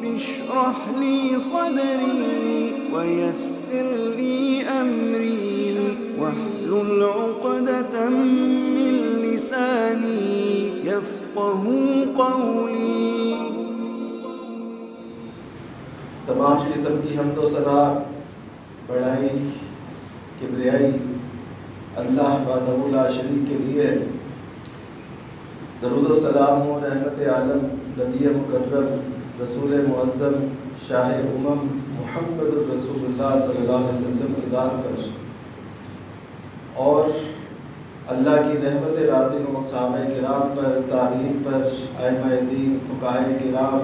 رب اشرح لي صدري ويسر لي أمري واحلل عقدة من لساني يفقه قولي. تمام قسم کی حمد و ثنا، بڑائی، کبریائی اللہ وحدہ لا شریک کے لیے. درود و سلام و رحمت عالم نبی مکرم رسول معظم شاہ امم محمد الرسول اللہ صلی اللہ علیہ وسلم کی ذات پر اور اللہ کی رحمت نازل و صحابہ کرام پر، تابعین پر، ائمہ دین، فقہاء کرام،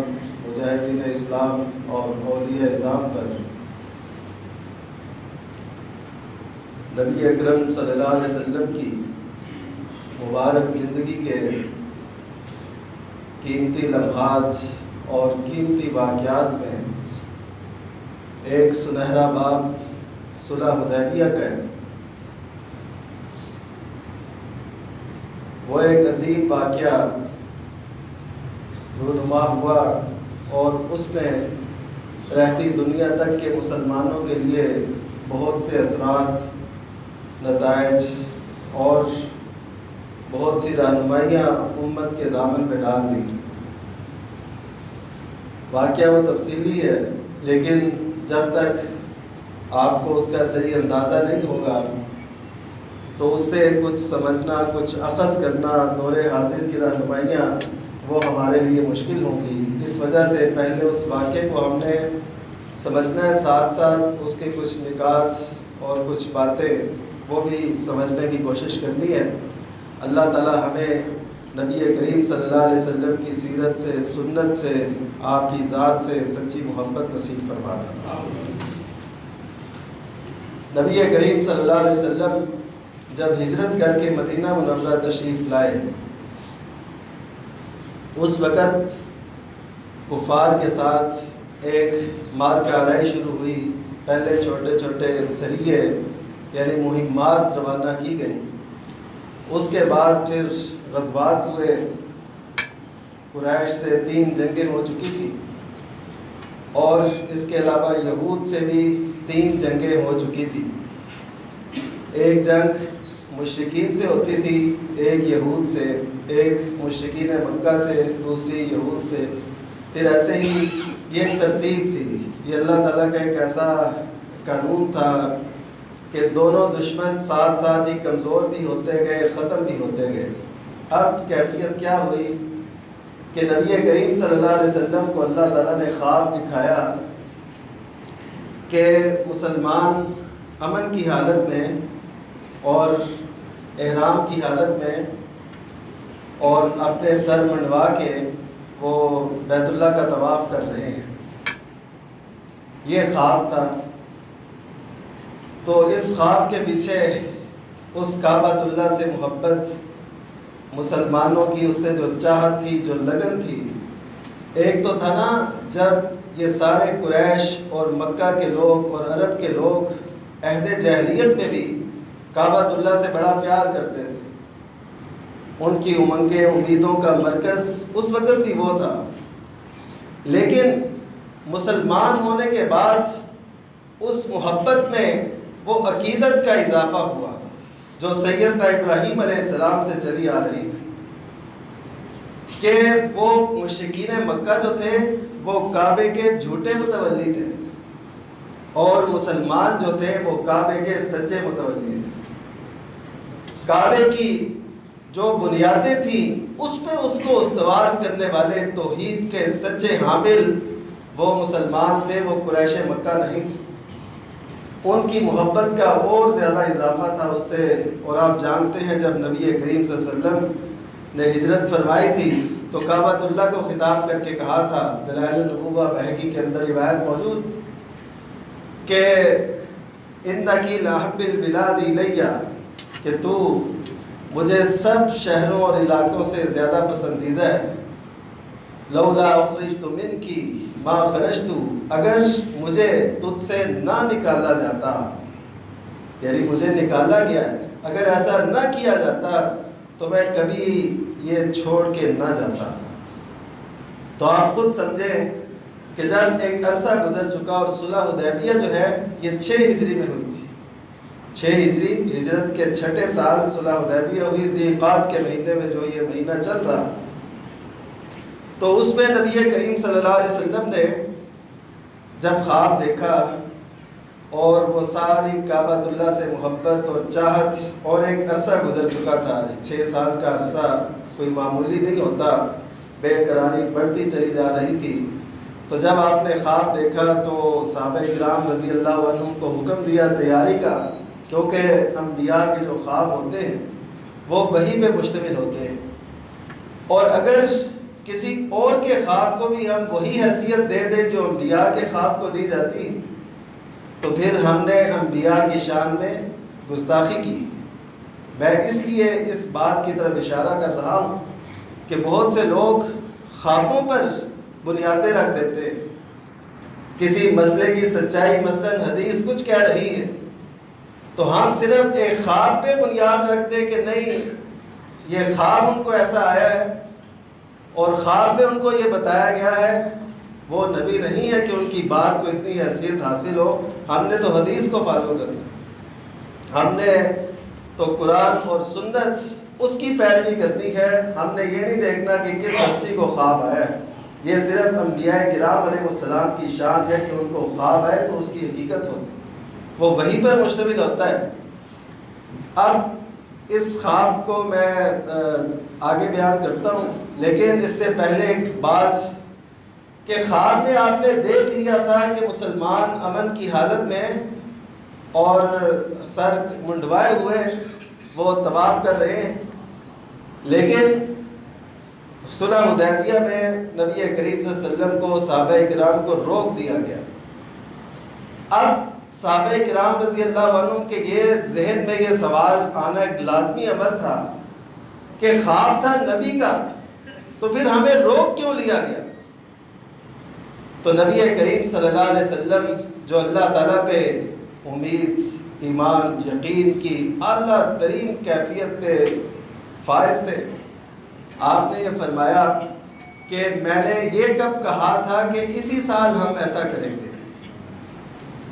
مجاہدین اسلام اور اولیاء اعظام پر. نبی اکرم صلی اللہ علیہ وسلم کی مبارک زندگی کے قیمتی لمحات اور قیمتی واقعات میں ایک سنہرا باب صلح حدیبیہ کا ہے. وہ ایک عظیم واقعہ رونما ہوا اور اس نے رہتی دنیا تک کے مسلمانوں کے لیے بہت سے اثرات، نتائج اور بہت سی رہنمائیاں امت کے دامن میں ڈال دیں. واقعہ وہ تفصیلی ہے، لیکن جب تک آپ کو اس کا صحیح اندازہ نہیں ہوگا تو اس سے کچھ سمجھنا، کچھ اخذ کرنا، دور حاضر کی رہنمائیاں وہ ہمارے لیے مشکل ہوں گی. اس وجہ سے پہلے اس واقعے کو ہم نے سمجھنا ہے، ساتھ ساتھ اس کے کچھ نکات اور کچھ باتیں وہ بھی سمجھنے کی کوشش کرنی ہے. اللہ تعالی ہمیں نبی کریم صلی اللہ علیہ وسلم کی سیرت سے، سنت سے، آپ کی ذات سے سچی محبت نصیب فرما دے. نبی کریم صلی اللہ علیہ وسلم جب ہجرت کر کے مدینہ منورہ تشریف لائے، اس وقت کفار کے ساتھ ایک مارکہ آرائی شروع ہوئی. پہلے چھوٹے چھوٹے سریے یعنی مہمات روانہ کی گئیں. اس کے بعد پھر غزوات ہوئے. قریش سے 3 جنگیں ہو چکی تھیں اور اس کے علاوہ یہود سے بھی 3 جنگیں ہو چکی تھیں. ایک جنگ مشرکین سے ہوتی تھی، ایک یہود سے، ایک مشرکین مکہ سے، دوسری یہود سے. پھر ایسے ہی یہ ایک ترتیب تھی. یہ اللہ تعالیٰ کا ایک ایسا قانون تھا کہ دونوں دشمن ساتھ ساتھ ہی کمزور بھی ہوتے گئے، ختم بھی ہوتے گئے. اب کیفیت کیا ہوئی کہ نبی کریم صلی اللہ علیہ وسلم کو اللہ تعالیٰ نے خواب دکھایا کہ مسلمان امن کی حالت میں اور احرام کی حالت میں اور اپنے سر منڈوا کے وہ بیت اللہ کا طواف کر رہے ہیں. یہ خواب تھا. تو اس خواب کے پیچھے اس کعبۃ اللہ سے محبت، مسلمانوں کی اس سے جو چاہت تھی، جو لگن تھی. ایک تو تھا نا جب یہ سارے قریش اور مکہ کے لوگ اور عرب کے لوگ عہد جاہلیت میں بھی کعبۃ اللہ سے بڑا پیار کرتے تھے. ان کی امنگیں، امیدوں کا مرکز اس وقت بھی وہ تھا. لیکن مسلمان ہونے کے بعد اس محبت میں وہ عقیدت کا اضافہ ہوا جو سیدنا ابراہیم علیہ السلام سے چلی آ رہی تھی کہ وہ مشرکین مکہ جو تھے وہ کعبے کے جھوٹے متولی تھے اور مسلمان جو تھے وہ کعبے کے سچے متولی تھے. کعبے کی جو بنیادیں تھیں اس پہ اس کو استوار کرنے والے توحید کے سچے حامل وہ مسلمان تھے، وہ قریش مکہ نہیں تھے. ان کی محبت کا اور زیادہ اضافہ تھا اس سے. اور آپ جانتے ہیں جب نبی کریم صلی اللہ علیہ وسلم نے ہجرت فرمائی تھی تو کعبۃ اللہ کو خطاب کر کے کہا تھا، دلائل النبوہ بہقی کے اندر روایت موجود کہ انکی لاحب البلاد الیہ، کہ تو مجھے سب شہروں اور علاقوں سے زیادہ پسندیدہ ہے. لولا اخرجت منکی ما خرجت، اگر مجھے تجھ سے نہ نکالا جاتا، یعنی مجھے نکالا گیا ہے، اگر ایسا نہ کیا جاتا تو میں کبھی یہ چھوڑ کے نہ جاتا. تو آپ خود سمجھیں کہ جب ایک عرصہ گزر چکا اور صلح حدیبیہ جو ہے یہ 6 ہجری میں ہوئی تھی، 6 ہجری ہجرت کے 6ٹھے سال صلح حدیبیہ ہوئی، ذی القعدہ کے مہینے میں جو یہ مہینہ چل رہا، تو اس میں نبی کریم صلی اللہ علیہ وسلم نے جب خواب دیکھا اور وہ ساری کعبۃ اللہ سے محبت اور چاہت، اور ایک عرصہ گزر چکا تھا، 6 سال کا عرصہ کوئی معمولی نہیں ہوتا، بے قراری بڑھتی چلی جا رہی تھی، تو جب آپ نے خواب دیکھا تو صحابہ کرام رضی اللہ عنہم کو حکم دیا تیاری کا، کیونکہ انبیاء کے جو خواب ہوتے ہیں وہ وحی پہ مشتمل ہوتے ہیں، اور اگر کسی اور کے خواب کو بھی ہم وہی حیثیت دے دیں جو انبیاء کے خواب کو دی جاتی تو پھر ہم نے انبیاء کی شان میں گستاخی کی۔ میں اس لیے اس بات کی طرف اشارہ کر رہا ہوں کہ بہت سے لوگ خوابوں پر بنیادیں رکھ دیتے ہیں، کسی مسئلے کی سچائی مثلاً حدیث کچھ کہہ رہی ہے تو ہم صرف ایک خواب پہ بنیاد رکھتے ہیں کہ نہیں یہ خواب ان کو ایسا آیا ہے اور خواب میں ان کو یہ بتایا گیا ہے، وہ نبی نہیں ہے کہ ان کی بات کو اتنی حیثیت حاصل ہو، ہم نے تو حدیث کو فالو کرنا، ہم نے تو قرآن اور سنت اس کی پیروی کرنی ہے، ہم نے یہ نہیں دیکھنا کہ کس ہستی کو خواب آیا ہے، یہ صرف انبیاء کرام علیہ السلام کی شان ہے کہ ان کو خواب آئے تو اس کی حقیقت ہوتی ہے، وہ وحی پر مشتمل ہوتا ہے۔ اب اس خواب کو میں آگے بیان کرتا ہوں، لیکن اس سے پہلے ایک بات کہ خواب میں آپ نے دیکھ لیا تھا کہ مسلمان امن کی حالت میں اور سر منڈوائے ہوئے وہ طواف کر رہے ہیں، لیکن صلح حدیبیہ میں نبی کریم صلی اللہ علیہ وسلم کو صحابہ کرام کو روک دیا گیا۔ اب صحابہ کرام رضی اللہ عنہ کے یہ ذہن میں یہ سوال آنا ایک لازمی امر تھا کہ خواب تھا نبی کا تو پھر ہمیں روک کیوں لیا گیا؟ تو نبی کریم صلی اللہ علیہ وسلم جو اللہ تعالیٰ پہ امید، ایمان، یقین کی اعلیٰ ترین کیفیت پہ فائز تھے، آپ نے یہ فرمایا کہ میں نے یہ کب کہا تھا کہ اسی سال ہم ایسا کریں گے،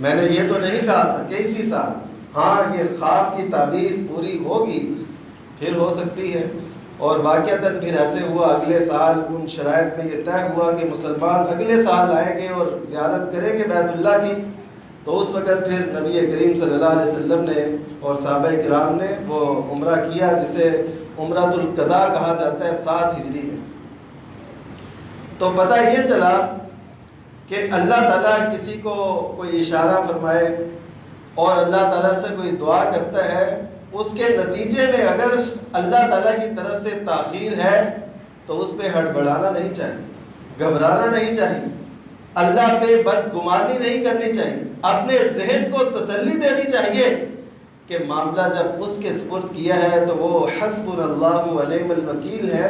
میں نے یہ تو نہیں کہا تھا کہ اسی سال، ہاں یہ خواب کی تعبیر پوری ہوگی پھر ہو سکتی ہے، اور واقعتاً پھر ایسے ہوا اگلے سال ان شرائط میں یہ طے ہوا کہ مسلمان اگلے سال آئیں گے اور زیارت کریں گے بیت اللہ کی، تو اس وقت پھر نبی کریم صلی اللہ علیہ وسلم نے اور صحابہ کرام نے وہ عمرہ کیا جسے عمرۃ القضاء کہا جاتا ہے 7 ہجری میں۔ تو پتہ یہ چلا کہ اللہ تعالیٰ کسی کو کوئی اشارہ فرمائے اور اللہ تعالیٰ سے کوئی دعا کرتا ہے، اس کے نتیجے میں اگر اللہ تعالیٰ کی طرف سے تاخیر ہے تو اس پہ ہڑبڑانا نہیں چاہیے، گھبرانا نہیں چاہیے، اللہ پہ بدگمانی نہیں کرنی چاہیے، اپنے ذہن کو تسلی دینی چاہیے کہ معاملہ جب اس کے سپرد کیا ہے تو وہ حسبنا اللہ و نعم الوکیل ہے،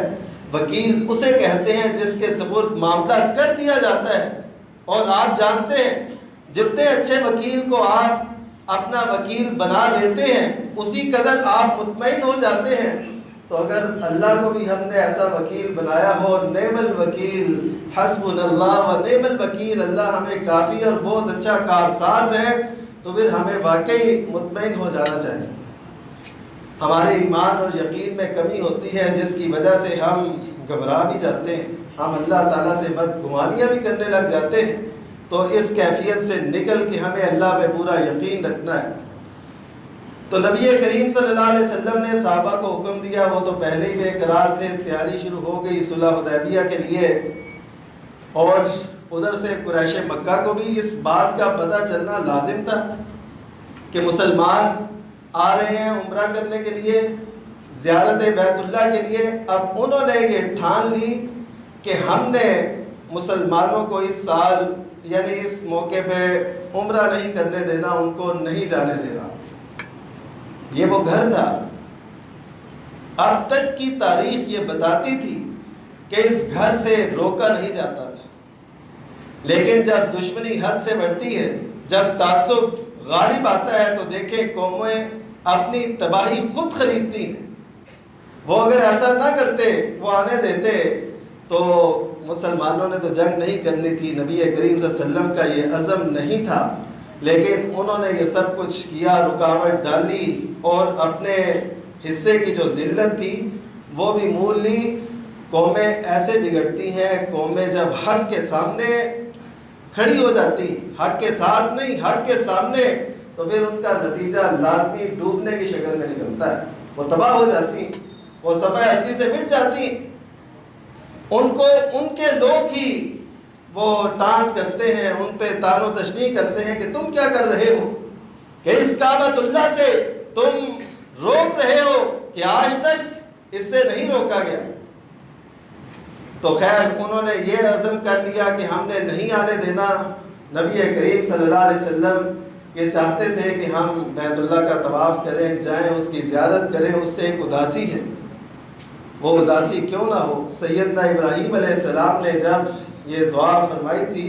وکیل اسے کہتے ہیں جس کے سپرد معاملہ کر دیا جاتا ہے، اور آپ جانتے ہیں جتنے اچھے وکیل کو آپ اپنا وکیل بنا لیتے ہیں اسی قدر آپ مطمئن ہو جاتے ہیں، تو اگر اللہ کو بھی ہم نے ایسا وکیل بنایا ہو، نعم الوکیل حسبنا اللہ و نعم الوکیل، اللہ ہمیں کافی اور بہت اچھا کارساز ہے، تو پھر ہمیں واقعی مطمئن ہو جانا چاہیے۔ ہمارے ایمان اور یقین میں کمی ہوتی ہے جس کی وجہ سے ہم گھبرا بھی جاتے ہیں، ہم اللہ تعالیٰ سے بدگمانیاں بھی کرنے لگ جاتے ہیں، تو اس کیفیت سے نکل کے ہمیں اللہ پہ پورا یقین رکھنا ہے۔ تو نبی کریم صلی اللہ علیہ وسلم نے صحابہ کو حکم دیا، وہ تو پہلے ہی بے قرار تھے، تیاری شروع ہو گئی صلح حدیبیہ کے لیے، اور ادھر سے قریش مکہ کو بھی اس بات کا پتہ چلنا لازم تھا کہ مسلمان آ رہے ہیں عمرہ کرنے کے لیے، زیارت بیت اللہ کے لیے۔ اب انہوں نے یہ ٹھان لی کہ ہم نے مسلمانوں کو اس سال یعنی اس موقع پہ عمرہ نہیں کرنے دینا، ان کو نہیں جانے دینا۔ یہ وہ گھر تھا، اب تک کی تاریخ یہ بتاتی تھی کہ اس گھر سے روکا نہیں جاتا تھا، لیکن جب دشمنی حد سے بڑھتی ہے، جب تعصب غالب آتا ہے، تو دیکھیں قومیں اپنی تباہی خود خریدتی ہیں۔ وہ اگر ایسا نہ کرتے، وہ آنے دیتے، تو مسلمانوں نے تو جنگ نہیں کرنی تھی، نبی کریم صلی اللہ علیہ وسلم کا یہ عزم نہیں تھا، لیکن انہوں نے یہ سب کچھ کیا، رکاوٹ ڈالی اور اپنے حصے کی جو ذلت تھی وہ بھی مول لی۔ قومیں ایسے بگڑتی ہیں، قومیں جب حق کے سامنے کھڑی ہو جاتی، حق کے ساتھ نہیں، حق کے سامنے، تو پھر ان کا نتیجہ لازمی ڈوبنے کی شکل میں نکلتا ہے، وہ تباہ ہو جاتی، وہ صفحہ ہستی سے مٹ جاتی۔ ان کو ان کے لوگ ہی وہ ٹانٹ کرتے ہیں، ان پہ تان و تشنیع کرتے ہیں کہ تم کیا کر رہے ہو، کہ اس کعبۃ اللہ سے تم روک رہے ہو کہ آج تک اس سے نہیں روکا گیا۔ تو خیر انہوں نے یہ عزم کر لیا کہ ہم نے نہیں آنے دینا۔ نبی کریم صلی اللہ علیہ وسلم یہ چاہتے تھے کہ ہم بیت اللہ کا طواف کریں، جائیں، اس کی زیارت کریں، اس سے ایک اداسی ہے، وہ اداسی کیوں نہ ہو۔ سیدنا ابراہیم علیہ السلام نے جب یہ دعا فرمائی تھی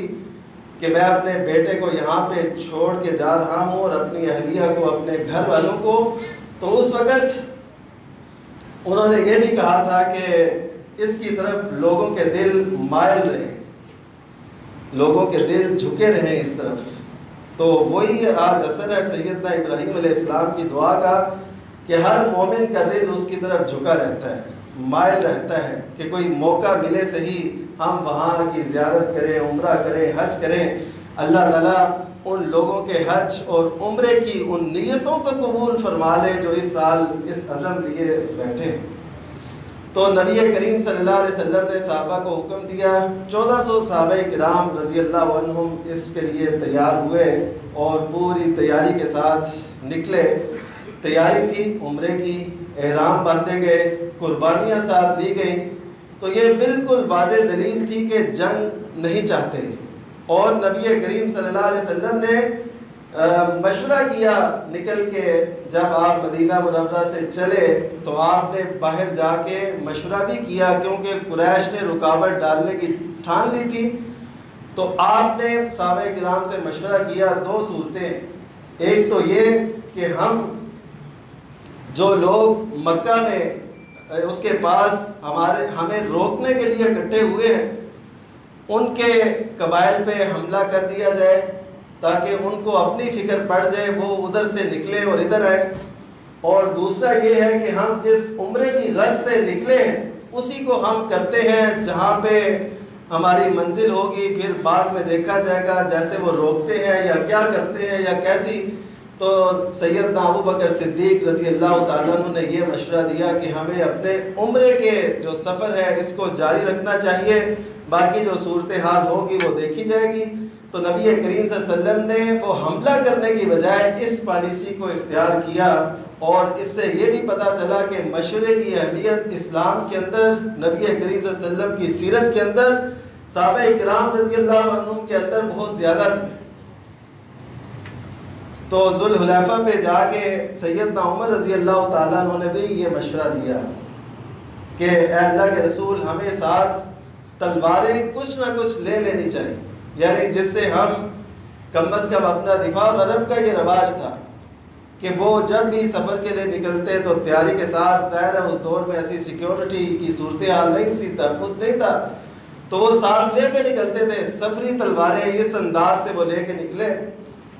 کہ میں اپنے بیٹے کو یہاں پہ چھوڑ کے جا رہا ہوں اور اپنی اہلیہ کو، اپنے گھر والوں کو، تو اس وقت انہوں نے یہ بھی کہا تھا کہ اس کی طرف لوگوں کے دل مائل رہیں، لوگوں کے دل جھکے رہیں اس طرف۔ تو وہی آج اثر ہے سیدنا ابراہیم علیہ السلام کی دعا کا کہ ہر مومن کا دل اس کی طرف جھکا رہتا ہے، مائل رہتا ہے کہ کوئی موقع ملے صحیح ہم وہاں کی زیارت کریں، عمرہ کریں، حج کریں۔ اللہ تعالیٰ ان لوگوں کے حج اور عمرے کی ان نیتوں کو قبول فرما لے جو اس سال اس عزم لیے بیٹھے۔ تو نبی کریم صلی اللہ علیہ وسلم نے صحابہ کو حکم دیا، 1400 صحابہ کرام رضی اللہ عنہم اس کے لیے تیار ہوئے اور پوری تیاری کے ساتھ نکلے۔ تیاری تھی عمرے کی، احرام باندھے گئے، قربانیاں ساتھ لی گئیں۔ تو یہ بالکل واضح دلیل تھی کہ جنگ نہیں چاہتے، اور نبی کریم صلی اللہ علیہ وسلم نے مشورہ کیا نکل کے، جب آپ مدینہ منورہ سے چلے تو آپ نے باہر جا کے مشورہ بھی کیا، کیونکہ قریش نے رکاوٹ ڈالنے کی ٹھان لی تھی۔ تو آپ نے صحابہ کرام سے مشورہ کیا، دو صورتیں، ایک تو یہ کہ ہم جو لوگ مکہ میں اس کے پاس ہمیں روکنے کے لیے اکٹھے ہوئے ہیں، ان کے قبائل پہ حملہ کر دیا جائے تاکہ ان کو اپنی فکر پڑ جائے، وہ ادھر سے نکلیں اور ادھر آئیں۔ اور دوسرا یہ ہے کہ ہم جس عمرے کی غرض سے نکلے ہیں اسی کو ہم کرتے ہیں، جہاں پہ ہماری منزل ہوگی پھر بعد میں دیکھا جائے گا، جیسے وہ روکتے ہیں یا کیا کرتے ہیں یا کیسی۔ تو سیدنا ابو بکر صدیق رضی اللہ تعالیٰ عنہ نے یہ مشورہ دیا کہ ہمیں اپنے عمرے کے جو سفر ہے اس کو جاری رکھنا چاہیے، باقی جو صورتحال ہوگی وہ دیکھی جائے گی۔ تو نبی کریم صلی اللہ علیہ وسلم نے وہ حملہ کرنے کی بجائے اس پالیسی کو اختیار کیا، اور اس سے یہ بھی پتہ چلا کہ مشورے کی اہمیت اسلام کے اندر، نبی کریم صلی اللہ علیہ وسلم کی سیرت کے اندر، صحابہ کرام رضی اللہ عنہم کے اندر بہت زیادہ تھی۔ تو ذوالحلیفہ پہ جا کے سیدنا عمر رضی اللہ تعالیٰ عنہ نے بھی یہ مشورہ دیا کہ اے اللہ کے رسول، ہمیں ساتھ تلواریں کچھ نہ کچھ لے لینی چاہیے، یعنی جس سے ہم کم از کم اپنا دفاع۔ اور عرب کا یہ رواج تھا کہ وہ جب بھی سفر کے لیے نکلتے تو تیاری کے ساتھ، ظاہر ہے اس دور میں ایسی سیکیورٹی کی صورتحال نہیں تھی، تحفظ نہیں تھا، تو وہ ساتھ لے کے نکلتے تھے سفری تلواریں، اس انداز سے وہ لے کے نکلے۔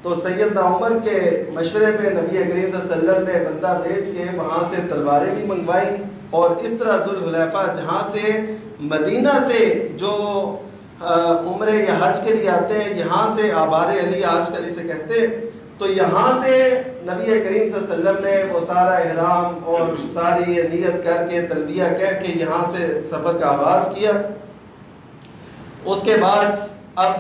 تو سیدنا عمر کے مشورے پہ نبی کریم صلی اللہ علیہ وسلم نے بندہ بھیج کے وہاں سے تلواریں بھی منگوائیں، اور اس طرح ذوالحلیفہ جہاں سے مدینہ سے جو عمرے یا حج کے لیے آتے ہیں، یہاں سے آبار علی آج کل اسے کہتے ہیں، تو یہاں سے نبی کریم صلی اللہ علیہ وسلم نے وہ سارا احرام اور ساری یہ نیت کر کے تلبیہ کہہ کے یہاں سے سفر کا آغاز کیا۔ اس کے بعد اب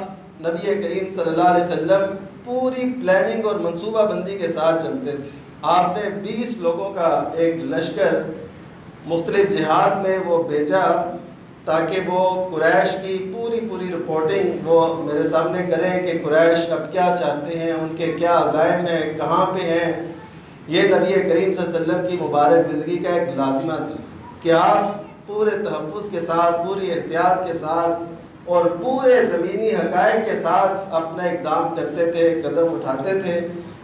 نبی کریم صلی اللہ علیہ وسلم پوری پلاننگ اور منصوبہ بندی کے ساتھ چلتے تھے۔ آپ نے 20 لوگوں کا ایک لشکر مختلف جہاد میں وہ بھیجا تاکہ وہ قریش کی پوری رپورٹنگ وہ میرے سامنے کریں کہ قریش اب کیا چاہتے ہیں، ان کے کیا عزائم ہیں، کہاں پہ ہیں۔ یہ نبی کریم صلی اللہ علیہ وسلم کی مبارک زندگی کا ایک لازمہ تھا کہ آپ پورے تحفظ کے ساتھ، پوری احتیاط کے ساتھ اور پورے زمینی حقائق کے ساتھ اپنا اقدام کرتے تھے، قدم اٹھاتے تھے۔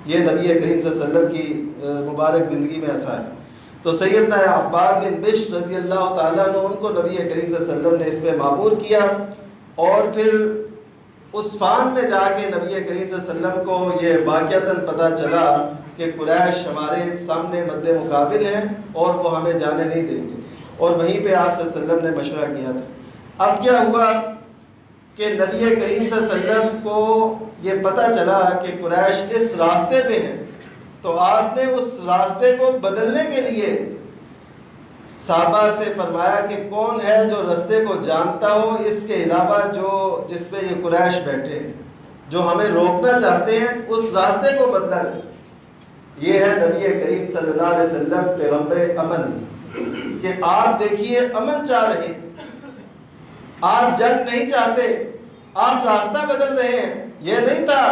یہ نبی کریم صلی اللہ علیہ وسلم کی مبارک زندگی میں ایسا ہے۔ تو سیدنا عباد بن بشر رضی اللہ تعالیٰ عنہ ان کو نبی کریم صلی اللہ علیہ وسلم نے اس پہ معمور کیا، اور پھر اس فان میں جا کے نبی کریم صلی اللہ علیہ وسلم کو یہ واقعتاً پتہ چلا کہ قریش ہمارے سامنے مد مقابل ہیں اور وہ ہمیں جانے نہیں دیں گے، اور وہیں پہ آپ صلی اللہ علیہ وسلم نے مشورہ کیا تھا۔ اب کیا ہوا کہ نبی کریم صلی اللہ علیہ وسلم کو یہ پتہ چلا کہ قریش اس راستے پہ ہیں، تو آپ نے اس راستے کو بدلنے کے لیے صحابہ سے فرمایا کہ کون ہے جو راستے کو جانتا ہو اس کے علاوہ جس پہ یہ قریش بیٹھے ہیں، جو ہمیں روکنا چاہتے ہیں، اس راستے کو بدلا جائے۔ یہ ہے نبی کریم صلی اللہ علیہ وسلم پیغمبر امن، کہ آپ دیکھیے امن چاہ رہے ہیں، آپ جنگ نہیں چاہتے، آپ راستہ بدل رہے ہیں۔ یہ نہیں تھا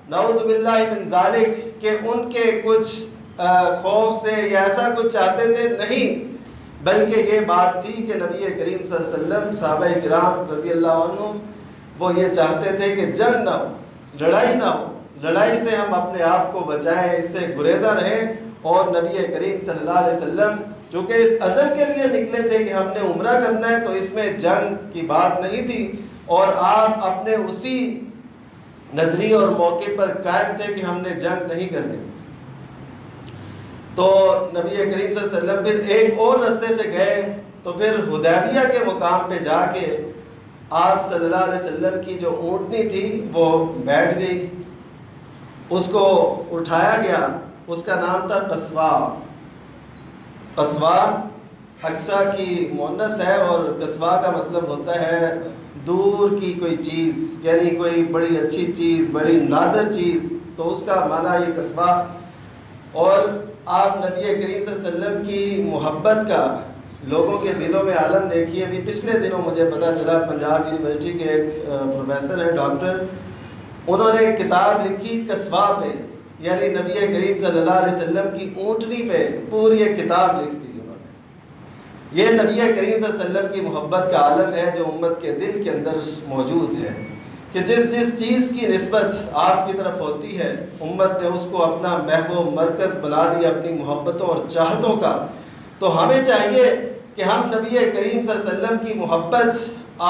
نعوذ باللہ من ذالک کہ ان کے کچھ خوف سے یا ایسا کچھ چاہتے تھے، نہیں، بلکہ یہ بات تھی کہ نبی کریم صلی اللہ علیہ وسلم صحابہ کرام رضی اللہ عنہم وہ یہ چاہتے تھے کہ جنگ نہ ہو، لڑائی نہ ہو، لڑائی سے ہم اپنے آپ کو بچائیں، اس سے گریزہ رہیں۔ اور نبی کریم صلی اللہ علیہ وسلم چونکہ اس عزم کے لیے نکلے تھے کہ ہم نے عمرہ کرنا ہے، تو اس میں جنگ کی بات نہیں تھی، اور آپ اپنے اسی نظریے اور موقع پر قائم تھے کہ ہم نے جنگ نہیں کرنی۔ تو نبی کریم صلی اللہ علیہ وسلم پھر ایک اور راستے سے گئے، تو پھر حدیبیہ کے مقام پہ جا کے آپ صلی اللہ علیہ وسلم کی جو اونٹنی تھی وہ بیٹھ گئی، اس کو اٹھایا گیا، اس کا نام تھا قصواء۔ قصواء اقصیٰ کی مؤنث ہے، اور قصواء کا مطلب ہوتا ہے دور کی کوئی چیز، یعنی کوئی بڑی اچھی چیز، بڑی نادر چیز، تو اس کا معنی یہ قصواء۔ اور آپ نبی کریم صلی اللہ علیہ وسلم کی محبت کا لوگوں کے دلوں میں عالم دیکھیے۔ ابھی پچھلے دنوں مجھے پتہ چلا پنجاب یونیورسٹی کے ایک پروفیسر ہیں، ڈاکٹر، انہوں نے ایک کتاب لکھی قصواء پہ، یعنی نبی کریم صلی اللہ علیہ وسلم کی اونٹنی پہ پوری ایک کتاب لکھ دی انہوں نے۔ یہ نبی کریم صلی اللہ علیہ وسلم کی محبت کا عالم ہے جو امت کے دل کے اندر موجود ہے، کہ جس چیز کی نسبت آپ کی طرف ہوتی ہے، امت نے اس کو اپنا محور مرکز بنا لیا اپنی محبتوں اور چاہتوں کا۔ تو ہمیں چاہیے کہ ہم نبی کریم صلی اللہ علیہ وسلم کی محبت،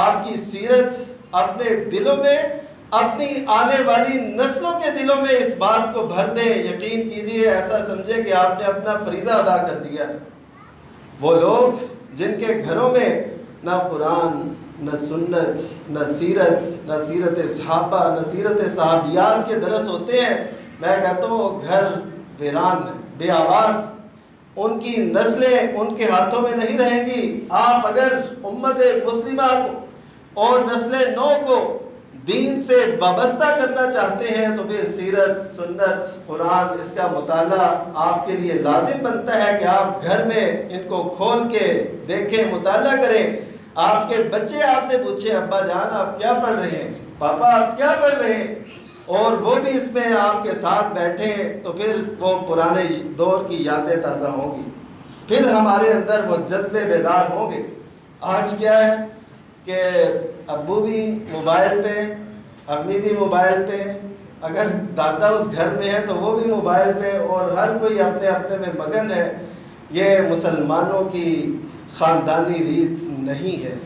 آپ کی سیرت اپنے دلوں میں، اپنی آنے والی نسلوں کے دلوں میں اس بات کو بھر دیں۔ یقین کیجئے، ایسا سمجھے کہ آپ نے اپنا فریضہ ادا کر دیا۔ وہ لوگ جن کے گھروں میں نہ قرآن، نہ سنت، نہ سیرت صحابہ، نہ سیرت صحابیات کے درس ہوتے ہیں، میں کہتا ہوں وہ گھر ویران بے آباد، ان کی نسلیں ان کے ہاتھوں میں نہیں رہیں گی۔ آپ اگر امت مسلمہ کو اور نسل نو کو دین سے وابستہ کرنا چاہتے ہیں، تو پھر سیرت، سنت، قرآن، اس کا مطالعہ آپ کے لیے لازم بنتا ہے کہ آپ گھر میں ان کو کھول کے دیکھیں، مطالعہ کریں۔ آپ کے بچے آپ سے پوچھیں، ابا جان آپ کیا پڑھ رہے ہیں، پاپا آپ کیا پڑھ رہے ہیں، اور وہ بھی اس میں آپ کے ساتھ بیٹھیں، تو پھر وہ پرانے دور کی یادیں تازہ ہوں گی، پھر ہمارے اندر وہ جذبے بیدار ہوں گے۔ آج کیا ہے کہ ابو بھی موبائل پہ، امی بھی موبائل پہ، اگر دادا اس گھر میں ہے تو وہ بھی موبائل پہ، اور ہر کوئی اپنے اپنے میں مگن ہے۔ یہ مسلمانوں کی خاندانی ریت نہیں ہے،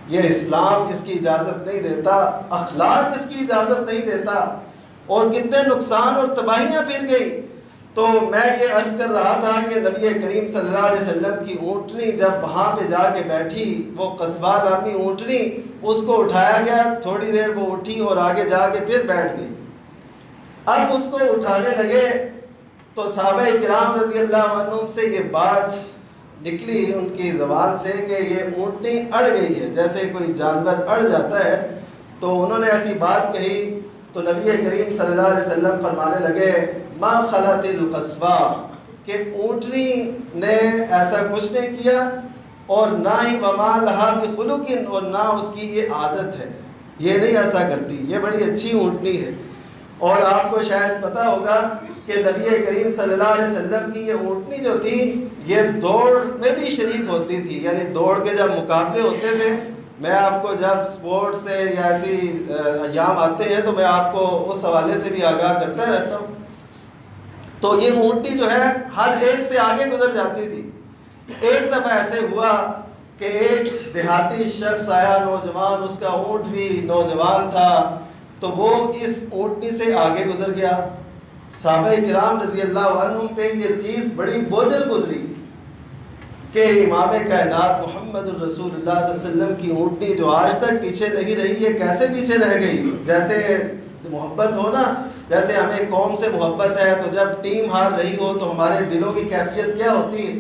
یہ اسلام اس کی اجازت نہیں دیتا، اخلاق اس کی اجازت نہیں دیتا، اور کتنے نقصان اور تباہیاں پھر گئی۔ تو میں یہ عرض کر رہا تھا کہ نبی کریم صلی اللہ علیہ وسلم کی اونٹنی جب وہاں پہ جا کے بیٹھی، وہ قصواء نامی اونٹنی، اس کو اٹھایا گیا، تھوڑی دیر وہ اٹھی اور آگے جا کے پھر بیٹھ گئی۔ اب اس کو اٹھانے لگے تو صحابہ کرام رضی اللہ عنہم سے یہ بات نکلی ان کی زبان سے کہ یہ اونٹنی اڑ گئی ہے، جیسے کوئی جانور اڑ جاتا ہے۔ تو انہوں نے ایسی بات کہی تو نبی کریم صلی اللہ علیہ وسلم فرمانے لگے ما خلت القصواء، کہ اونٹنی نے ایسا کچھ نہیں کیا، اور نہ ہی وما لہا بخلق، اور نہ اس کی یہ عادت ہے، یہ نہیں ایسا کرتی، یہ بڑی اچھی اونٹنی ہے۔ اور آپ کو شاید پتہ ہوگا کہ نبی کریم صلی اللہ علیہ وسلم کی یہ اونٹنی جو تھی یہ دوڑ میں بھی شریک ہوتی تھی، یعنی دوڑ کے جب مقابلے ہوتے تھے، میں آپ کو جب سپورٹ سے یا ایسی ایام آتے ہیں تو میں آپ کو اس حوالے سے بھی آگاہ کرتا رہتا ہوں۔ تو یہ اونٹنی جو ہے ہر ایک سے آگے گزر جاتی تھی، ایک دفعہ ایسے ہوا کہ ایک دیہاتی شخص آیا، نوجوان، اس کا اونٹ بھی نوجوان تھا، تو وہ اس اونٹنی سے آگے گزر گیا۔ صحابہ کرام رضی اللہ عنہم پہ یہ چیز بڑی بوجھل گزری کہ امام کائنات محمد الرسول اللہ صلی اللہ علیہ وسلم کی اونٹنی جو آج تک پیچھے نہیں رہی، یہ کیسے پیچھے رہ گئی؟ جیسے محبت ہو نا، جیسے ہمیں قوم سے محبت ہے تو جب ٹیم ہار رہی ہو تو ہمارے دلوں کی کیفیت کیا ہوتی ہے؟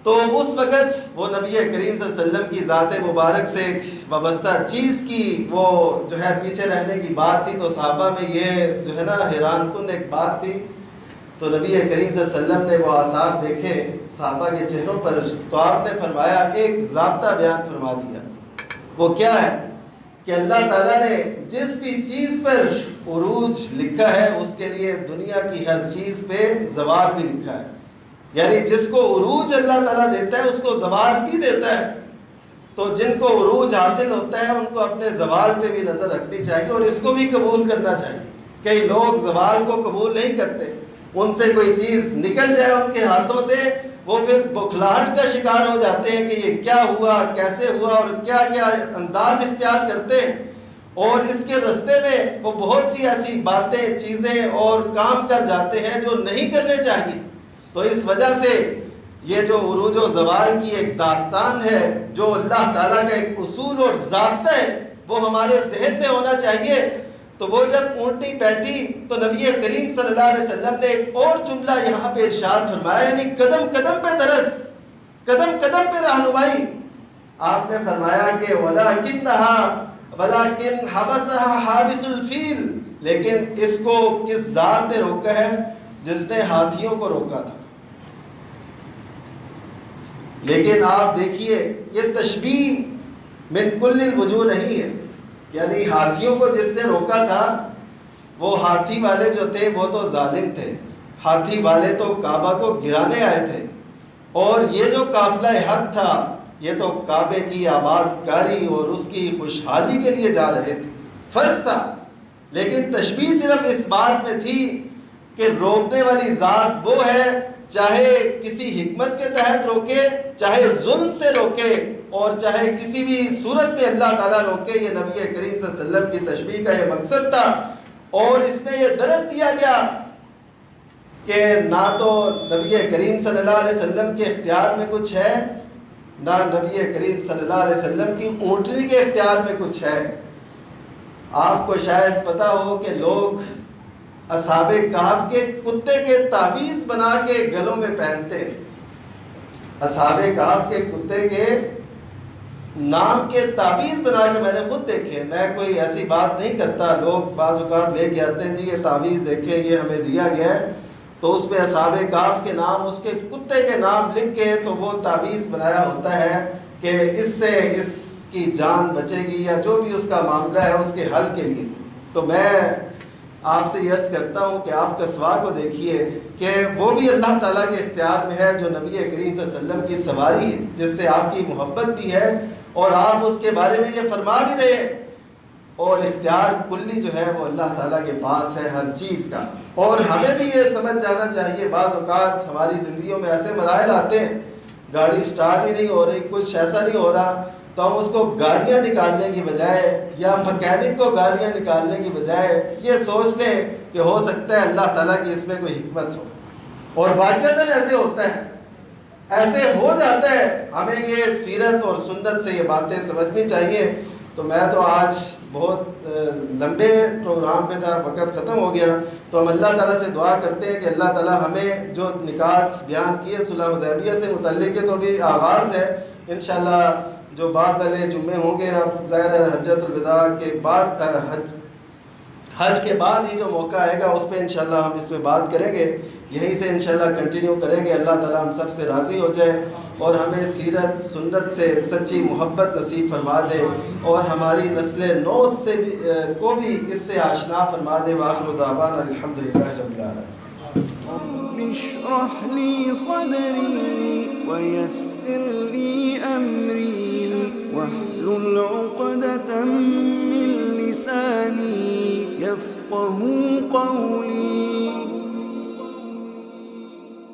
تو اس وقت وہ نبی کریم صلی اللہ علیہ وسلم کی ذات مبارک سے وابستہ چیز کی وہ جو ہے پیچھے رہنے کی بات تھی، تو صحابہ میں یہ جو ہے نا حیران کن ایک بات تھی۔ تو نبی کریم صلی اللہ علیہ وسلم نے وہ آثار دیکھے صحابہ کے چہروں پر، تو آپ نے فرمایا، ایک ضابطہ بیان فرما دیا۔ وہ کیا ہے کہ اللہ تعالیٰ نے جس بھی چیز پر عروج لکھا ہے اس کے لیے دنیا کی ہر چیز پہ زوال بھی لکھا ہے، یعنی جس کو عروج اللہ تعالیٰ دیتا ہے اس کو زوال بھی دیتا ہے۔ تو جن کو عروج حاصل ہوتا ہے ان کو اپنے زوال پہ بھی نظر رکھنی چاہیے اور اس کو بھی قبول کرنا چاہیے۔ کئی لوگ زوال کو قبول نہیں کرتے، ان سے کوئی چیز نکل جائے ان کے ہاتھوں سے، وہ پھر بخلاہٹ کا شکار ہو جاتے ہیں کہ یہ کیا ہوا، کیسے ہوا، اور کیا کیا انداز اختیار کرتے ہیں، اور اس کے رستے میں وہ بہت سی ایسی باتیں، چیزیں اور کام کر جاتے ہیں جو نہیں کرنے چاہیے۔ تو اس وجہ سے یہ جو عروج و زوال کی ایک داستان ہے، جو اللہ تعالیٰ کا ایک اصول اور ضابطہ ہے، وہ ہمارے ذہن میں ہونا چاہیے۔ تو وہ جب اونٹنی بیٹھی تو نبی کریم صلی اللہ علیہ وسلم نے ایک اور جملہ یہاں پہ ارشاد فرمایا، یعنی قدم قدم پہ درس، قدم قدم پہ رہنمائی۔ آپ نے فرمایا کہ وَلَكِنْ حَبَسَهَا حَابِسُ الْفِيلِ، لیکن اس کو کس ذات نے روکا ہے؟ جس نے ہاتھیوں کو روکا تھا۔ لیکن آپ دیکھیے یہ تشبیہ من کل الوجوہ نہیں ہے، یعنی ہاتھیوں کو جس نے روکا تھا وہ ہاتھی والے جو تھے وہ تو ظالم تھے، ہاتھی والے تو کعبہ کو گرانے آئے تھے، اور یہ جو قافلہ حق تھا یہ تو کعبے کی آباد کاری اور اس کی خوشحالی کے لیے جا رہے تھے، فرق تھا۔ لیکن تشبیہ صرف اس بات میں تھی کہ روکنے والی ذات وہ ہے، چاہے کسی حکمت کے تحت روکے، چاہے ظلم سے روکے، اور چاہے کسی بھی صورت میں اللہ تعالیٰ روکے۔ یہ نبی کریم صلی اللہ علیہ وسلم کی تشبیہ کا یہ مقصد تھا، اور اس میں یہ درس دیا گیا کہ نہ تو نبی کریم صلی اللہ علیہ وسلم کے اختیار میں کچھ ہے، نہ نبی کریم صلی اللہ علیہ وسلم کی اونٹنی کے اختیار میں کچھ ہے۔ آپ کو شاید پتہ ہو کہ لوگ اصحاب کہف کے کتے کے تعویذ بنا کے گلوں میں پہنتے ہیں، اصحاب کہف کے کتے کے نام کے تعویذ بنا کے میں نے خود دیکھے۔ میں کوئی ایسی بات نہیں کرتا، لوگ بعض اوقات لے کے آتے ہیں، جی یہ تعویذ دیکھیں یہ ہمیں دیا گیا ہے، تو اس میں اصحاب کہف کے نام، اس کے کتے کے نام لکھ کے تو وہ تعویذ بنایا ہوتا ہے کہ اس سے اس کی جان بچے گی یا جو بھی اس کا معاملہ ہے اس کے حل کے لیے۔ تو میں آپ سے یہ عرض کرتا ہوں کہ آپ قصواء کو دیکھیے کہ وہ بھی اللہ تعالیٰ کے اختیار میں ہے، جو نبی کریم صلی اللہ علیہ وسلم کی سواری ہے، جس سے آپ کی محبت بھی ہے اور آپ اس کے بارے میں یہ فرما بھی رہے ہیں، اور اختیار کلی جو ہے وہ اللہ تعالیٰ کے پاس ہے ہر چیز کا۔ اور ہمیں بھی یہ سمجھ جانا چاہیے، بعض اوقات ہماری زندگیوں میں ایسے مراحل آتے ہیں، گاڑی سٹارٹ ہی نہیں ہو رہی، کچھ ایسا نہیں ہو رہا، تو ہم اس کو گالیاں نکالنے کی بجائے یا مکینک کو گالیاں نکالنے کی بجائے یہ سوچ لیں کہ ہو سکتا ہے اللہ تعالیٰ کی اس میں کوئی حکمت ہو، اور واقعتاً ایسے ہوتا ہے، ایسے ہو جاتا ہے۔ ہمیں یہ سیرت اور سنت سے یہ باتیں سمجھنی چاہیے۔ تو میں تو آج بہت لمبے پروگرام پہ تھا، وقت ختم ہو گیا، تو ہم اللہ تعالیٰ سے دعا کرتے ہیں کہ اللہ تعالیٰ ہمیں جو نکات بیان کیے صلح حدیبیہ سے متعلق ہے، تو بھی آغاز ہے، انشاءاللہ جو بعد والے جمعے ہوں گے، اب ظاہر ہے حجۃ الوداع کے بعد حج کے بعد ہی جو موقع آئے گا اس پہ انشاءاللہ ہم اس پہ بات کریں گے، یہیں سے انشاءاللہ کنٹینیو کریں گے۔ اللہ تعالیٰ ہم سب سے راضی ہو جائے اور ہمیں سیرت سنت سے سچی محبت نصیب فرما دے، اور ہماری نسل نو سے بھی کو بھی اس سے آشنا فرما دے۔ وآخر دعوانا الحمدللہ رب العالمین۔ رب اشرح لي صدري ويسر لي أمري واحلل عقدة من لساني يفقه قولي